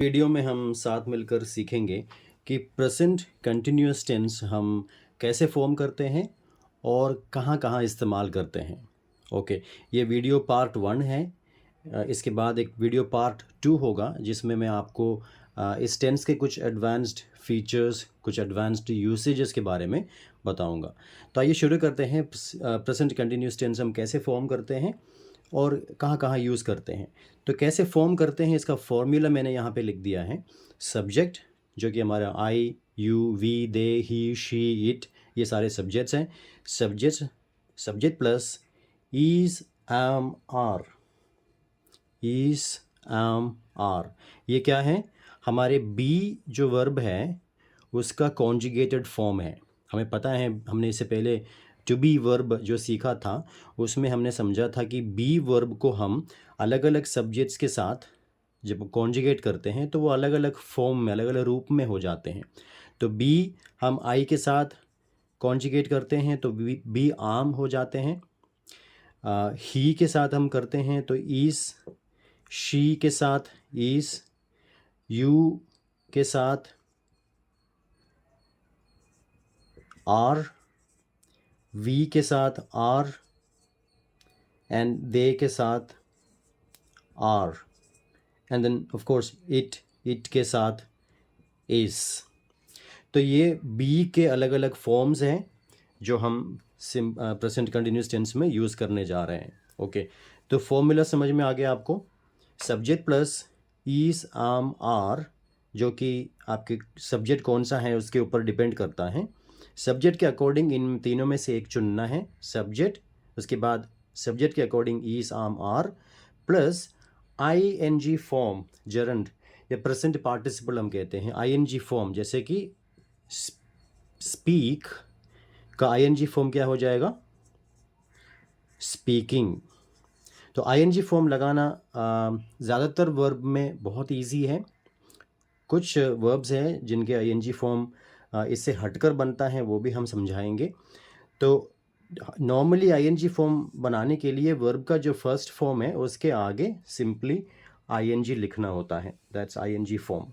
Video में हम साथ मिलकर सीखेंगे कि प्रेजेंट कंटिन्यूअस टेंस हम कैसे फॉर्म करते हैं और कहाँ-कहाँ इस्तेमाल करते हैं। ओके, ये वीडियो पार्ट 1 है। इसके बाद एक वीडियो पार्ट 2 होगा जिसमें मैं आपको इस टेंस के कुछ एडवांस्ड फीचर्स, कुछ एडवांस्ड यूसेजेस के बारे में बताऊंगा। तो आइए शुरू करते हैं। प्रेजेंट कंटिन्यूअस टेंस हम कैसे फॉर्म करते हैं और कहाँ-कहाँ यूज़ करते हैं। तो कैसे फॉर्म करते हैं इसका फॉर्मूला मैंने यहाँ पे लिख दिया है। सब्जेक्ट जो कि हमारा I, you, we, they, he, she, it, ये सारे सब्जेक्ट्स हैं। Subject subject plus is, am, are. Is, am, are ये क्या है? हमारे बी जो वर्ब है उसका कॉन्जुगेटेड फॉर्म है। हमें पता है, हमने इससे पहले टू बी वर्ब जो सीखा था उसमें हमने समझा था कि बी वर्ब को हम अलग अलग सब्जेक्ट्स के साथ जब कॉन्जुगेट करते हैं तो वो अलग अलग फॉर्म में, अलग अलग रूप में हो जाते हैं। तो बी हम आई के साथ कॉन्जुगेट करते हैं तो बी आम हो जाते हैं। ही के साथ हम करते हैं तो ईस, शी के साथ ईस, यू के साथ आर, वी के साथ आर एंड दे के साथ are and then of course it के साथ इस। तो ये बी के अलग अलग फॉर्म्स हैं जो हम प्रेजेंट कंटिन्यूस टेंस में यूज़ करने जा रहे हैं। ओके, तो फॉर्मूला समझ में आ गया आपको। Subject plus ease, am, are, जो कि आपके सब्जेक्ट कौन सा है उसके ऊपर डिपेंड करता है। सब्जेक्ट के अकॉर्डिंग इन तीनों में से एक चुनना है। सब्जेक्ट, उसके बाद सब्जेक्ट के according is, am, are plus I N G form, gerund या प्रेजेंट पार्टिसिपल हम कहते हैं। आई एन जी फॉर्म जैसे कि स्पीक का आई एन जी फॉर्म क्या हो जाएगा? स्पीकिंग। तो आई एन जी फॉर्म लगाना ज़्यादातर वर्ब में बहुत ईजी है। कुछ वर्ब्स हैं जिनके आई एन जी फॉर्म इससे हटकर बनता है, वो भी हम समझाएंगे। तो normally I N G form बनाने के लिए वर्ब का जो फर्स्ट फॉर्म है उसके आगे सिंपली आई एन जी लिखना होता है। That's I N G form.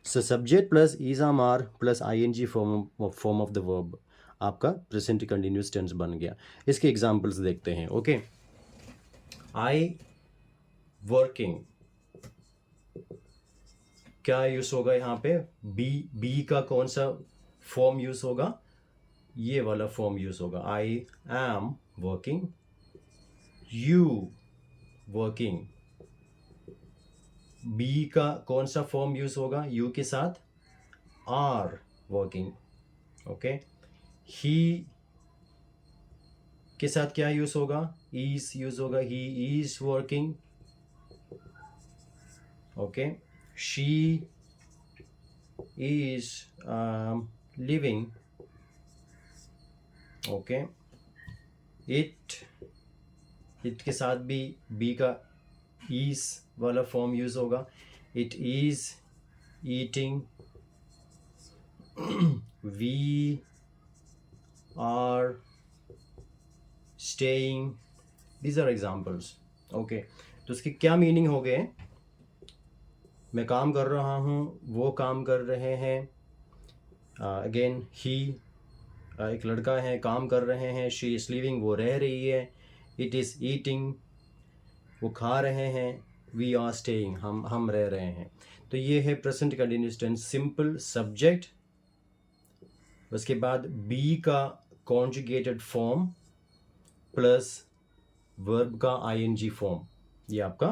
So subject plus is, am, are plus I N G form of the verb आपका प्रेजेंट कंटिन्यूस टेंस बन गया। इसके एग्जाम्पल्स देखते हैं। ओके, आई वर्किंग, क्या यूज होगा यहाँ पे? बी का कौन सा फॉर्म यूज होगा? ये वाला फॉर्म यूज होगा। I am working, you working. B का कौन सा फॉर्म यूज होगा? यू के साथ आर वर्किंग। ओके, ही के साथ क्या यूज होगा? इज यूज होगा, he is working. Okay, she is living. Okay, it के साथ भी बी का इज वाला फॉर्म यूज होगा। It is eating. We are staying. These are examples. Okay, तो इसके क्या मीनिंग हो गए? मैं काम कर रहा हूँ, वो काम कर रहे हैं। अगेन ही, एक लड़का है, काम कर रहे हैं। शी इज़ लिविंग, वो रह रही है। इट इज़ ईटिंग, वो खा रहे हैं। वी आर स्टेइंग, हम रह रहे हैं। तो ये है present continuous tense. Simple subject, उसके बाद बी का कॉन्जुगेटेड फॉर्म प्लस वर्ब का आईएनजी फॉर्म। ये आपका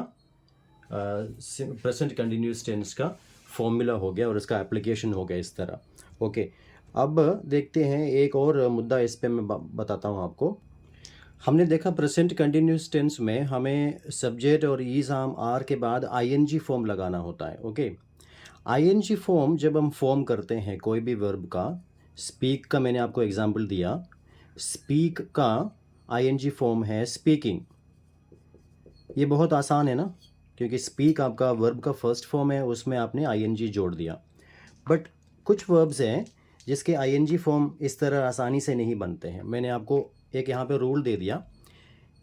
प्रेजेंट कंटिन्यूस टेंस का फॉर्मूला हो गया और इसका एप्लीकेशन हो गया इस तरह। ओके, अब देखते हैं एक और मुद्दा इस पे मैं बताता हूँ आपको। हमने देखा प्रेजेंट कंटिन्यूस टेंस में हमें सब्जेक्ट और इज, आम, आर के बाद आईएनजी फॉर्म लगाना होता है। ओके, आईएनजी फॉर्म जब हम फॉर्म करते हैं कोई भी वर्ब का, स्पीक का मैंने आपको एग्जांपल दिया। स्पीक का आईएनजी फॉर्म है स्पीकिंग। ये बहुत आसान है ना, क्योंकि स्पीक आपका वर्ब का फर्स्ट फॉर्म है, उसमें आपने आईएनजी जोड़ दिया। बट कुछ वर्ब्स हैं जिसके आईएनजी फॉर्म इस तरह आसानी से नहीं बनते हैं। मैंने आपको एक यहाँ पे रूल दे दिया,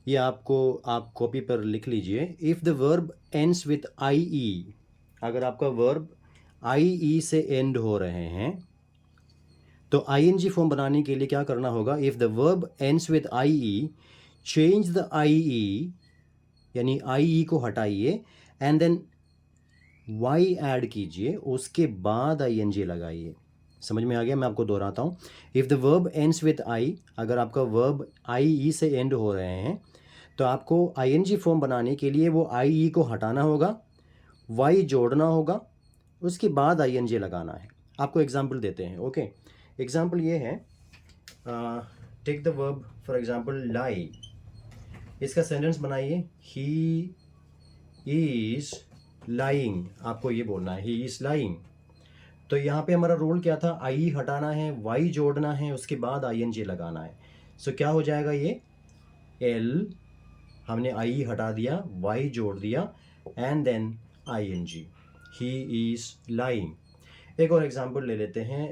ये आपको आप कॉपी पर लिख लीजिए। If the verb ends with I E, अगर आपका वर्ब आई ई से एंड हो रहे हैं तो आईएनजी फॉर्म बनाने के लिए क्या करना होगा? If the verb ends with I E, change the I E, यानी आई ई को हटाइए एंड देन वाई ऐड कीजिए, उसके बाद आईएनजी लगाइए। समझ में आ गया? मैं आपको दोहराता हूँ। If the verb ends with आई, अगर आपका वर्ब आई ई से एंड हो रहे हैं तो आपको आईएनजी फॉर्म बनाने के लिए वो आई ई को हटाना होगा, वाई जोड़ना होगा, उसके बाद आईएनजी लगाना है। आपको एग्जांपल देते हैं। ओके, एग्जांपल ये है, take the verb for example lie. इसका सेंटेंस बनाइए, ही इज़ लाइंग। आपको ये बोलना है, ही इज़ लाइंग। तो यहाँ पे हमारा रूल क्या था? आई हटाना है, वाई जोड़ना है, उसके बाद आईएनजी लगाना है। सो क्या हो जाएगा? ये एल, हमने आई हटा दिया, वाई जोड़ दिया and then ING, he is lying. एक और एग्जांपल ले लेते हैं,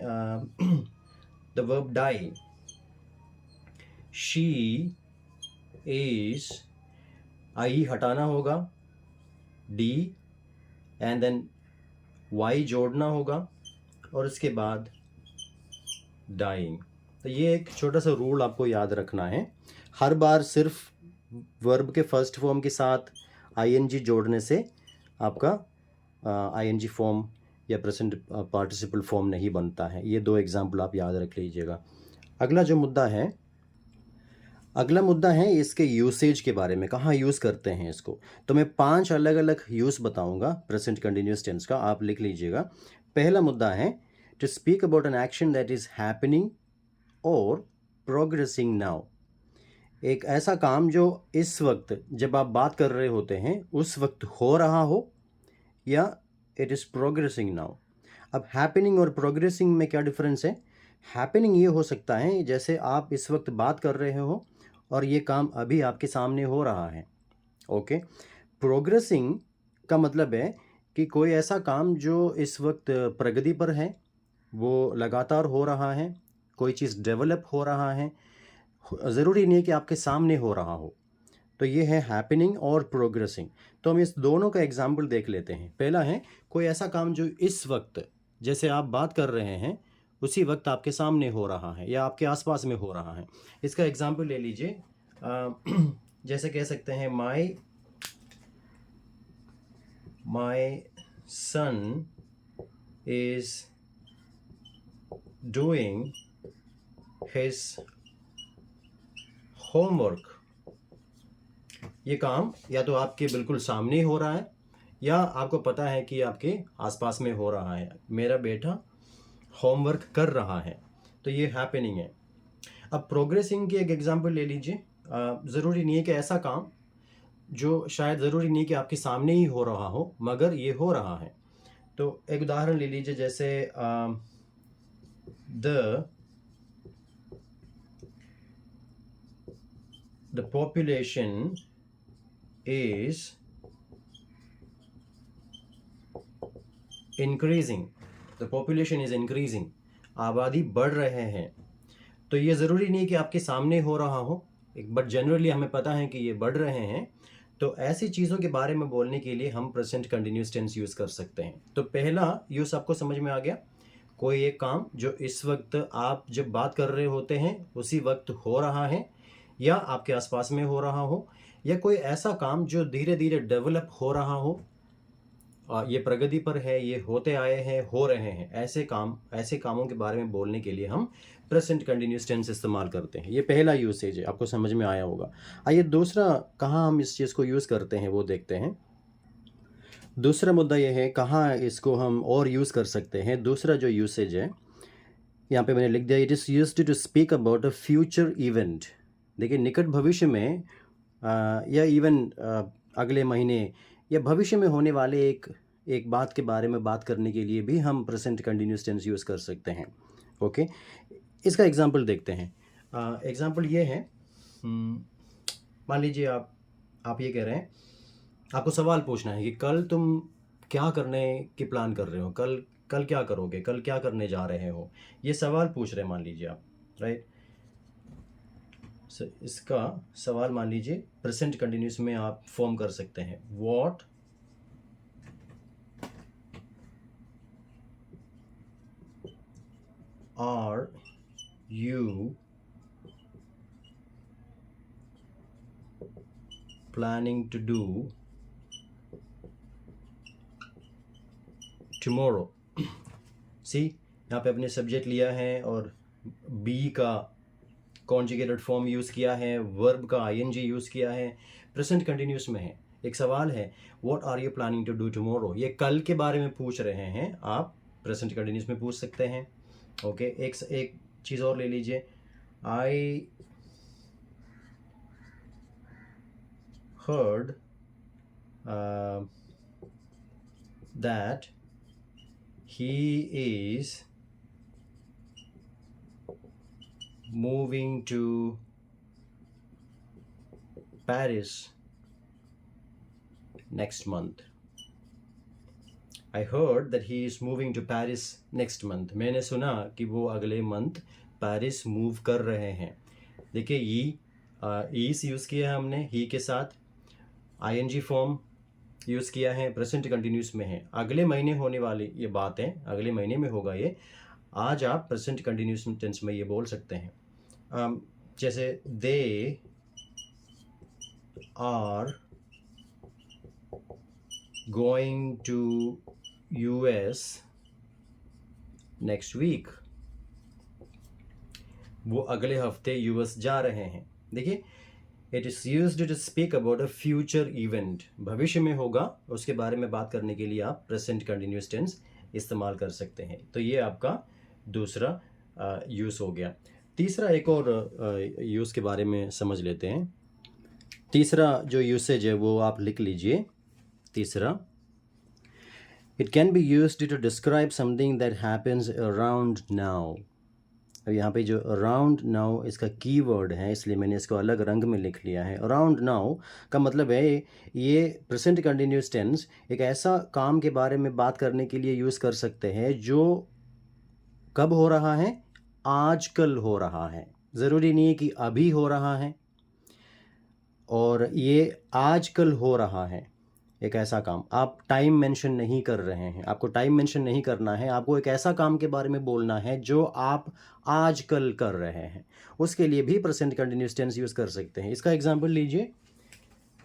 the verb die. She is, I हटाना होगा, डी एंड देन वाई जोड़ना होगा और उसके बाद डाइंग। तो ये एक छोटा सा रूल आपको याद रखना है। हर बार सिर्फ वर्ब के फर्स्ट फॉर्म के साथ आईएनजी जोड़ने से आपका आईएनजी फॉर्म या प्रेजेंट पार्टिसिपल फॉर्म नहीं बनता है। ये दो एग्जाम्पल आप याद रख लीजिएगा। अगला मुद्दा है इसके यूसेज के बारे में, कहाँ यूज़ करते हैं इसको। तो मैं 5 अलग अलग यूज़ बताऊंगा प्रेजेंट कंटिन्यूअस टेंस का, आप लिख लीजिएगा। पहला मुद्दा है to speak about an action that is happening और प्रोग्रेसिंग नाउ। एक ऐसा काम जो इस वक्त जब आप बात कर रहे होते हैं उस वक्त हो रहा हो या इट इज़ प्रोग्रेसिंग नाउ। अब हैपनिंग और प्रोग्रेसिंग में क्या डिफरेंस है? हैपनिंग ये हो सकता है जैसे आप इस वक्त बात कर रहे हो और ये काम अभी आपके सामने हो रहा है। ओके, प्रोग्रेसिंग का मतलब है कि कोई ऐसा काम जो इस वक्त प्रगति पर है, वो लगातार हो रहा है, कोई चीज़ डेवलप हो रहा है, ज़रूरी नहीं है कि आपके सामने हो रहा हो। तो ये है हैपनिंग और प्रोग्रेसिंग। तो हम इस दोनों का एग्जाम्पल देख लेते हैं। पहला है कोई ऐसा काम जो इस वक्त जैसे आप बात कर रहे हैं उसी वक्त आपके सामने हो रहा है या आपके आसपास में हो रहा है। इसका एग्जाम्पल ले लीजिए, जैसे कह सकते हैं माई सन इज डूइंग हिज होमवर्क। ये काम या तो आपके बिल्कुल सामने हो रहा है या आपको पता है कि आपके आसपास में हो रहा है। मेरा बेटा होमवर्क कर रहा है, तो ये हैपनिंग है। अब प्रोग्रेसिंग की एक एग्जांपल ले लीजिए। ज़रूरी नहीं है कि ऐसा काम जो शायद ज़रूरी नहीं कि आपके सामने ही हो रहा हो मगर ये हो रहा है। तो एक उदाहरण ले लीजिए, जैसे the population is increasing, the population is increasing, आबादी बढ़ रहे हैं। तो ये ज़रूरी नहीं कि आपके सामने हो रहा हो, बट जनरली हमें पता है कि ये बढ़ रहे हैं। तो ऐसी चीज़ों के बारे में बोलने के लिए हम प्रेजेंट कंटिन्यूस टेंस यूज़ कर सकते हैं। तो पहला यूज़ आपको समझ में आ गया, कोई एक काम जो इस वक्त आप जब बात कर रहे होते हैं उसी वक्त हो रहा है या आपके आसपास में हो रहा हो, या कोई ऐसा काम जो धीरे धीरे डेवलप हो रहा हो, ये प्रगति पर है, ये होते आए हैं, हो रहे हैं। ऐसे कामों के बारे में बोलने के लिए हम प्रेजेंट कंटिन्यूस टेंस इस्तेमाल करते हैं। ये पहला यूसेज है, आपको समझ में आया होगा। आइए दूसरा कहाँ हम इस चीज़ को यूज़ करते हैं वो देखते हैं। दूसरा मुद्दा ये है कहाँ इसको हम और यूज़ कर सकते हैं। दूसरा जो यूसेज है यहाँ पे मैंने लिख दिया, it is used to speak about a future event. देखिए निकट भविष्य में या इवन अगले महीने या भविष्य में होने वाले एक बात के बारे में बात करने के लिए भी हम प्रेजेंट कंटिन्यूस टेंस यूज़ कर सकते हैं। ओके, इसका एग्जांपल देखते हैं। एग्जांपल ये है, मान लीजिए आप ये कह रहे हैं, आपको सवाल पूछना है कि कल तुम क्या करने की प्लान कर रहे हो, कल क्या करोगे, कल क्या करने जा रहे हो, ये सवाल पूछ रहे हैं मान लीजिए आप, राइट। इसका सवाल मान लीजिए प्रेजेंट कंटिन्यूस में आप फॉर्म कर सकते हैं, what are you planning to do tomorrow? सी यहाँ पे अपने सब्जेक्ट लिया है और बी का कॉन्जुगेटेड फॉर्म यूज़ किया है, वर्ब का आईएनजी यूज़ किया है, प्रेजेंट कंटिन्यूस में है। एक सवाल है what are you planning to do tomorrow, ये कल के बारे में पूछ रहे हैं, आप प्रेजेंट कंटिन्यूस में पूछ सकते हैं। ओके, एक चीज़ और ले लीजिए, आई heard that he is moving to Paris next month. I heard that he is moving to Paris next month. मैंने सुना कि वो अगले मंथ पेरिस मूव कर रहे हैं। देखिए ईस यूज़ किया है हमने, ही के साथ आईएनजी फॉर्म यूज़ किया है, प्रेजेंट कंटिन्यूस में है, अगले महीने होने वाली ये बात है, अगले महीने में होगा ये। आज आप प्रेजेंट कंटिन्यूस टेंस में ये बोल सकते हैं। जैसे they are going to US next week, वो अगले हफ्ते यूएस जा रहे हैं। देखिए it is used to speak about a future event, भविष्य में होगा, उसके बारे में बात करने के लिए आप प्रेजेंट कंटिन्यूस टेंस इस्तेमाल कर सकते हैं। तो ये आपका दूसरा यूज़ हो गया। तीसरा एक और यूज़ के बारे में समझ लेते हैं। तीसरा जो यूसेज है वो आप लिख लीजिए। तीसरा, it can be used to describe something that happens around now. अब यहाँ पे जो अराउंड नाउ इसका कीवर्ड है, इसलिए मैंने इसको अलग रंग में लिख लिया है। अराउंड नाउ का मतलब है ये प्रेजेंट कंटिन्यूस टेंस एक ऐसा काम के बारे में बात करने के लिए यूज़ कर सकते हैं जो कब हो रहा है, आजकल हो रहा है। ज़रूरी नहीं है कि अभी हो रहा है, और ये आजकल हो रहा है एक ऐसा काम। आप टाइम मेंशन नहीं कर रहे हैं, आपको टाइम मेंशन नहीं करना है, आपको एक ऐसा काम के बारे में बोलना है जो आप आजकल कर रहे हैं। उसके लिए भी प्रेजेंट कंटिन्यूस टेंस यूज़ कर सकते हैं। इसका एग्जांपल लीजिए।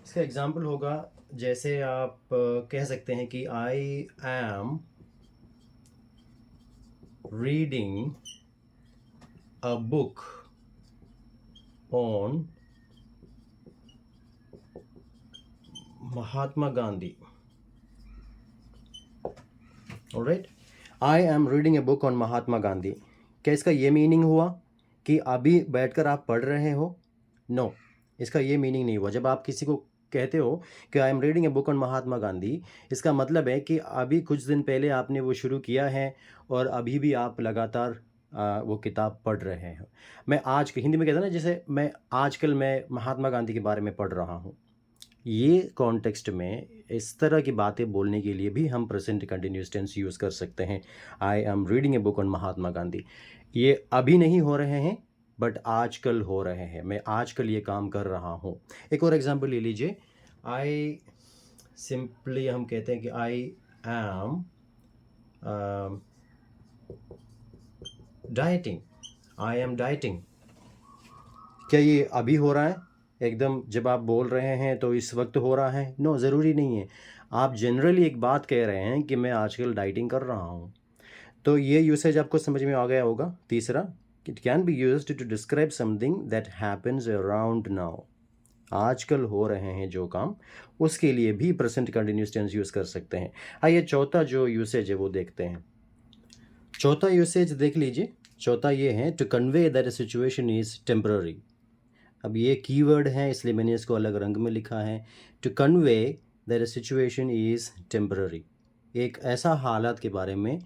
इसका एग्जांपल होगा, जैसे आप कह सकते हैं कि I am reading a book on Mahatma Gandhi. Alright, I am reading a book on Mahatma Gandhi. क्या इसका ये मीनिंग हुआ कि अभी बैठकर आप पढ़ रहे हो? नो, इसका ये मीनिंग नहीं हुआ। जब आप किसी को कहते हो कि I am reading a book on Mahatma Gandhi, इसका मतलब है कि अभी कुछ दिन पहले आपने वो शुरू किया है और अभी भी आप लगातार वो किताब पढ़ रहे हो। मैं आज, हिंदी में कहते हैं ना, जैसे मैं आजकल मैं महात्मा गांधी के बारे में पढ़ रहा हूँ। ये कॉन्टेक्स्ट में इस तरह की बातें बोलने के लिए भी हम प्रेजेंट कंटिन्यूस टेंस यूज़ कर सकते हैं। I am reading a book on Mahatma Gandhi, ये अभी नहीं हो रहे हैं बट आजकल हो रहे हैं, मैं आजकल ये काम कर रहा हूँ। एक और एग्जांपल ले लीजिए। आई सिंपली हम कहते हैं कि I M dieting, I am dieting. क्या ये अभी हो रहा है, एकदम जब आप बोल रहे हैं तो इस वक्त हो रहा है? नो, ज़रूरी नहीं है। आप जनरली एक बात कह रहे हैं कि मैं आजकल डाइटिंग कर रहा हूँ। तो ये यूसेज आपको समझ में आ गया होगा। तीसरा, it can be used to describe something that happens around now, आजकल हो रहे हैं जो काम, उसके लिए भी प्रेजेंट कंटिन्यूस टेंस यूज़ कर सकते हैं। आइए चौथा जो यूसेज है वो देखते हैं। चौथा यूसेज देख लीजिए। चौथा ये है, to convey that a situation is temporary. अब ये कीवर्ड है इसलिए मैंने इसको अलग रंग में लिखा है। To convey that a situation is temporary, एक ऐसा हालात के बारे में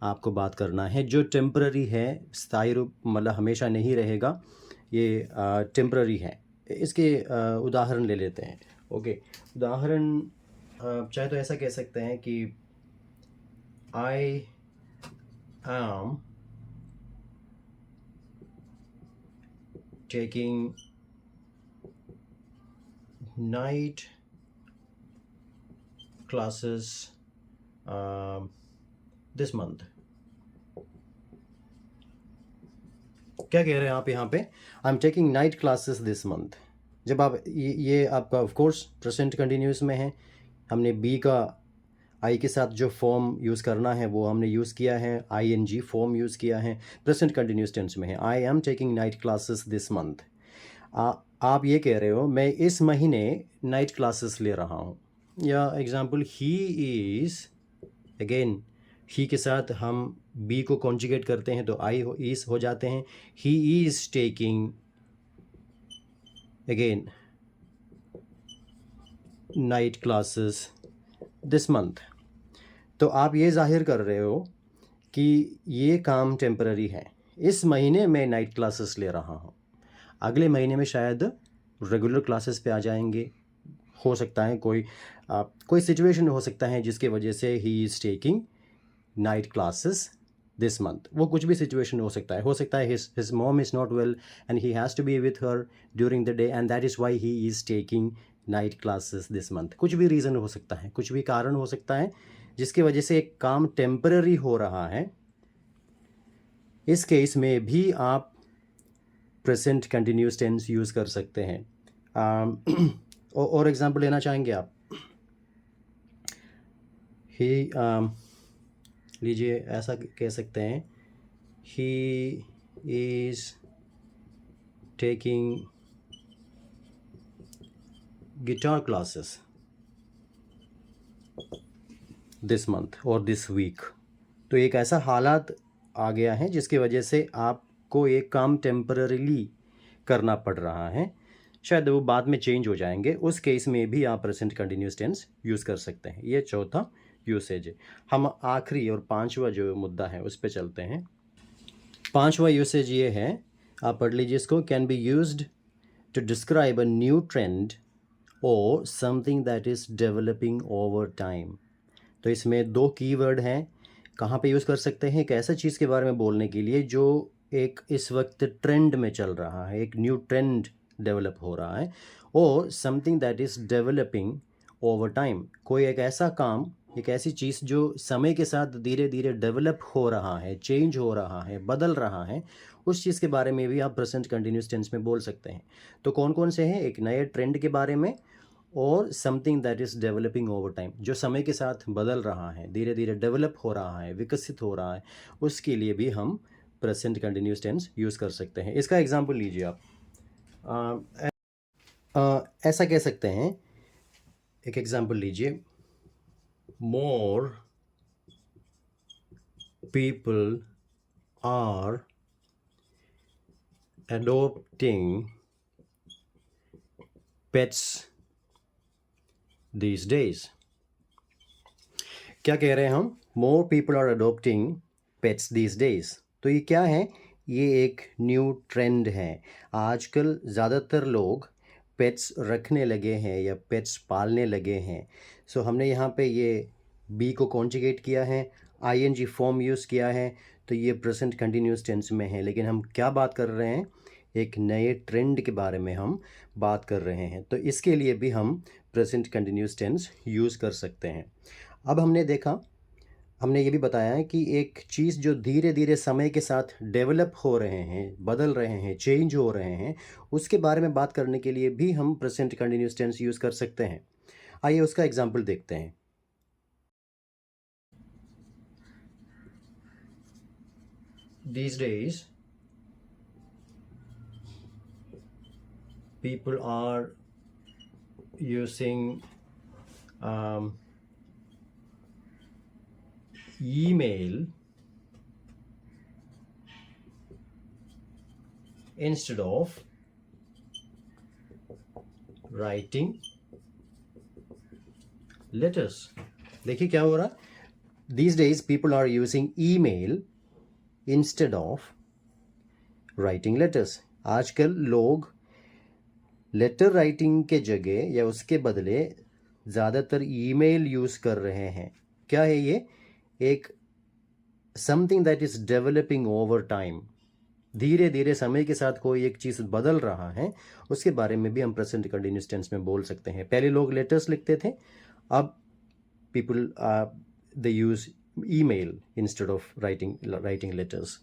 आपको बात करना है जो टेम्पररी है, स्थायी रूप मतलब हमेशा नहीं रहेगा, ये टेम्पररी है। इसके उदाहरण ले लेते हैं। ओके, उदाहरण चाहे तो ऐसा कह सकते हैं कि I am taking night classes this month. क्या कह रहे हैं आप यहाँ पे, I am taking night classes this month. जब आप ये आपका ऑफ कोर्स प्रेजेंट कंटिन्यूस में है, हमने बी का आई के साथ जो फॉर्म यूज़ करना है वो हमने यूज़ किया है, ING फॉर्म यूज़ किया है, प्रेजेंट कंटिन्यूस टेंस में है, I am taking night classes this month. आप ये कह रहे हो मैं इस महीने नाइट क्लासेस ले रहा हूँ, या एग्जाम्पल ही इज़, अगेन ही के साथ हम बी को कॉन्जुगेट करते हैं तो आई इज हो जाते हैं, ही is taking again night classes this month. तो आप ये जाहिर कर रहे हो कि ये काम टेम्पररी है, इस महीने मैं नाइट क्लासेस ले रहा हूँ, अगले महीने में शायद रेगुलर क्लासेस पे आ जाएंगे। हो सकता है कोई सिचुएशन हो सकता है जिसके वजह से he is taking night classes this month. वो कुछ भी सिचुएशन हो सकता है his mom is not well and he has to be with her during the day and that is why he is taking night classes this month. कुछ भी reason हो सकता है, कुछ भी कारण हो सकता है जिसकी वजह से एक काम टेम्पररी हो रहा है। इस केस में भी आप प्रेजेंट कंटिन्यूस टेंस यूज़ कर सकते हैं। और एग्जांपल लेना चाहेंगे आप? ही लीजिए, ऐसा कह सकते हैं, ही is taking guitar classes this month और दिस वीक। तो एक ऐसा हालात आ गया है जिसकी वजह से आपको एक काम टेम्पररीली करना पड़ रहा है, शायद वो बाद में चेंज हो जाएंगे, उस केस में भी आप प्रेजेंट कंटिन्यूस टेंस यूज़ कर सकते हैं। ये चौथा यूसेज है। हम आखिरी और पांचवा जो मुद्दा है उस पर चलते हैं। पांचवा यूसेज ये है, आप पढ़ लीजिए इसको, can be used to describe a new trend और something that is developing over time. तो इसमें दो कीवर्ड हैं, कहाँ पे यूज़ कर सकते हैं, एक ऐसा चीज़ के बारे में बोलने के लिए जो एक इस वक्त ट्रेंड में चल रहा है, एक न्यू ट्रेंड डेवलप हो रहा है, और something that is developing over time, कोई एक ऐसा काम, एक ऐसी चीज़ जो समय के साथ धीरे धीरे डेवलप हो रहा है, चेंज हो रहा है, बदल रहा है, उस चीज़ के बारे में भी आप प्रेजेंट कंटिन्यूस टेंस में बोल सकते हैं। तो कौन कौन से हैं, एक नए ट्रेंड के बारे में और something that is developing over time, जो समय के साथ बदल रहा है, धीरे धीरे डेवलप हो रहा है, विकसित हो रहा है, उसके लिए भी हम प्रेजेंट कंटिन्यूस टेंस यूज़ कर सकते हैं। इसका एग्जांपल लीजिए आप, ऐसा कह सकते हैं, एक एग्जांपल लीजिए, more people are adopting pets these days। क्या कह रहे हैं हम, more people are adopting pets these days. तो ये क्या है, ये एक न्यू ट्रेंड है। आजकल ज़्यादातर लोग पेट्स रखने लगे हैं या पेट्स पालने लगे हैं। सो हमने यहाँ पे ये बी को कॉन्जुगेट किया है, ING फॉर्म यूज़ किया है, तो ये प्रेजेंट कंटिन्यूस टेंस में है। लेकिन हम क्या बात कर रहे हैं, एक नए ट्रेंड के बारे में हम बात कर रहे हैं, तो इसके लिए भी हम प्रेजेंट कंटिन्यूस टेंस यूज़ कर सकते हैं। अब हमने देखा, हमने ये भी बताया है कि एक चीज़ जो धीरे धीरे समय के साथ डेवलप हो रहे हैं, बदल रहे हैं, चेंज हो रहे हैं, उसके बारे में बात करने के लिए भी हम प्रेजेंट कंटिन्यूस टेंस यूज़ कर सकते हैं। आइए उसका एग्जांपल देखते हैं। These days people are using email instead of writing letters। देखिए क्या हो रहा, these days people are using email instead of writing letters। आजकल लोग लेटर राइटिंग के जगह या उसके बदले ज़्यादातर ईमेल यूज़ कर रहे हैं। क्या है ये, एक something that is developing over time, धीरे धीरे समय के साथ कोई एक चीज़ बदल रहा है, उसके बारे में भी हम प्रेजेंट कंटिन्यूस टेंस में बोल सकते हैं। पहले लोग लेटर्स लिखते थे, अब people they use email instead of writing letters.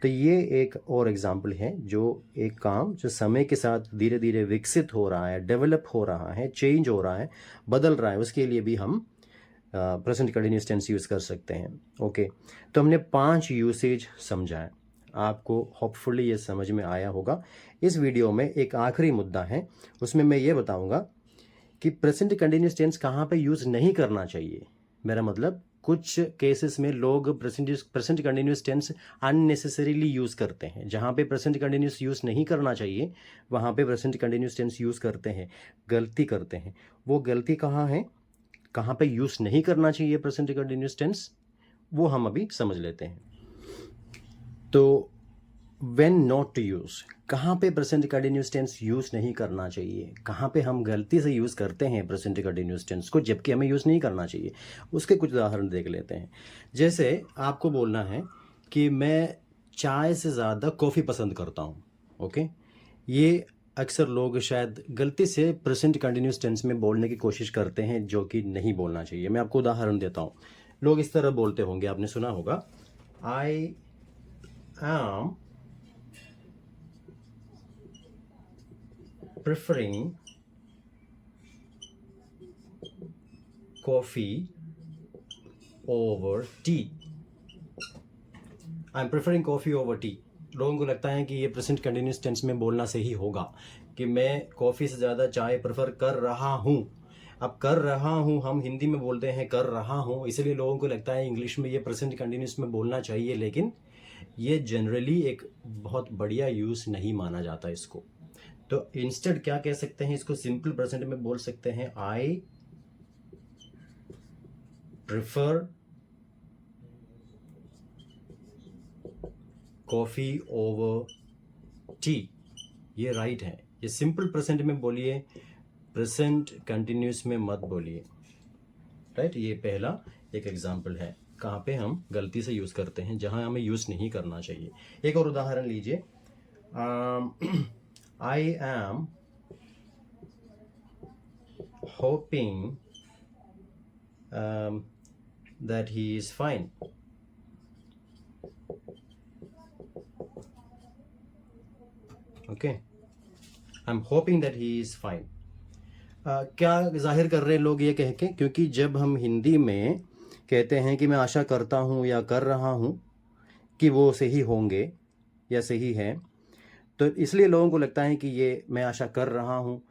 तो ये एक और एग्जाम्पल है जो एक काम जो समय के साथ धीरे धीरे विकसित हो रहा है, डेवलप हो रहा है, चेंज हो रहा है, बदल रहा है, उसके लिए भी हम प्रेजेंट कंटिन्यूस टेंस यूज़ कर सकते हैं। ओके, तो हमने 5 यूसेज समझा है, आपको होपफुली ये समझ में आया होगा। इस वीडियो में एक आखिरी मुद्दा है, उसमें मैं ये बताऊंगा कि प्रेजेंट कंटिन्यूस टेंस कहाँ पे यूज़ नहीं करना चाहिए। मेरा मतलब कुछ केसेस में लोग present continuous tense unnecessarily use करते हैं। जहाँ पे प्रेजेंट कंटिन्यूस यूज़ नहीं करना चाहिए वहाँ पे प्रेजेंट कंटिन्यूस टेंस यूज़ करते हैं, गलती करते हैं। वो गलती कहाँ है, कहाँ पे यूज़ नहीं करना चाहिए प्रेजेंट कंटिन्यूस टेंस, वो हम अभी समझ लेते हैं। तो व्हेन नॉट टू यूज़, कहाँ पे प्रेजेंट कंटिन्यूस टेंस यूज़ नहीं करना चाहिए, कहाँ पे हम गलती से यूज़ करते हैं प्रेजेंट कंटिन्यूस टेंस को जबकि हमें यूज़ नहीं करना चाहिए, उसके कुछ उदाहरण देख लेते हैं। जैसे आपको बोलना है कि मैं चाय से ज़्यादा कॉफ़ी पसंद करता हूँ। ओके, ये अक्सर लोग शायद गलती से प्रेजेंट कंटिन्यूस टेंस में बोलने की कोशिश करते हैं जो कि नहीं बोलना चाहिए। मैं आपको उदाहरण देता हूँ। लोग इस तरह बोलते होंगे, आपने सुना होगा, I M preferring coffee over tea. I'm preferring coffee over tea. लोगों को लगता है कि ये प्रेजेंट कंटिन्यूस टेंस में बोलना सही होगा कि मैं कॉफ़ी से ज़्यादा चाय प्रेफर कर रहा हूँ। अब कर रहा हूँ हम हिंदी में बोलते हैं कर रहा हूँ, इसलिए लोगों को लगता है इंग्लिश में ये प्रेजेंट कंटिन्यूस में बोलना चाहिए, लेकिन ये जनरली एक बहुत बढ़िया यूज़ नहीं माना जाता इसको। तो इंस्टेड क्या कह सकते हैं, इसको सिंपल प्रेजेंट में बोल सकते हैं, I prefer coffee over T. ये राइट है, ये सिंपल प्रेजेंट में बोलिए, प्रेजेंट कंटिन्यूस में मत बोलिए। राइट, ये पहला एक एग्जाम्पल है कहाँ पे हम गलती से यूज़ करते हैं, जहाँ हमें यूज़ नहीं करना चाहिए। एक और उदाहरण लीजिए, I am hoping that he is fine. Okay, I'm hoping that he is fine. क्या जाहिर कर रहे हैं लोग ये कह के, क्योंकि जब हम हिंदी में कहते हैं कि मैं आशा करता हूँ या कर रहा हूँ कि वो सही होंगे या सही है, तो इसलिए लोगों को लगता है कि ये मैं आशा कर रहा हूँ,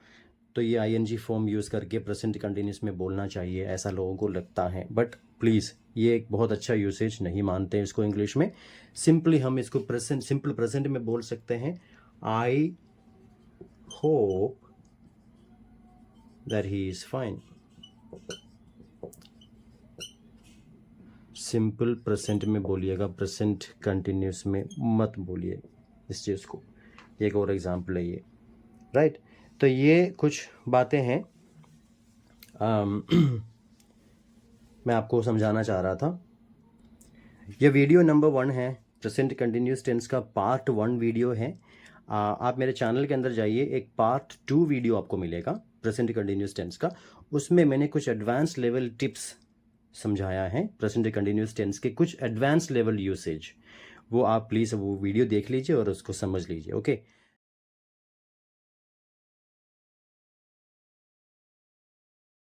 तो ये आईएनजी फॉर्म यूज़ करके प्रेजेंट कंटिन्यूस में बोलना चाहिए, ऐसा लोगों को लगता है। बट प्लीज़, ये एक बहुत अच्छा यूसेज नहीं मानते हैं इसको इंग्लिश में। सिंपली हम इसको सिंपल प्रेजेंट में बोल सकते हैं, I hope that he is fine. Simple present में बोलिएगा, प्रेजेंट कंटिन्यूस में मत बोलिए इस चीज़ को। एक और एग्जाम्पल है ये। राइट, तो ये कुछ बातें हैं मैं आपको समझाना चाह रहा था। ये वीडियो नंबर 1 है, प्रेजेंट कंटिन्यूस टेंस का पार्ट 1 वीडियो है। आप मेरे चैनल के अंदर जाइए, एक पार्ट 2 वीडियो आपको मिलेगा प्रेजेंट कंटिन्यूस टेंस का। उसमें मैंने कुछ एडवांस लेवल टिप्स समझाया है, प्रेजेंट कंटिन्यूस टेंस के कुछ एडवांस लेवल यूसेज। वो आप प्लीज़ वो वीडियो देख लीजिए और उसको समझ लीजिए। ओके।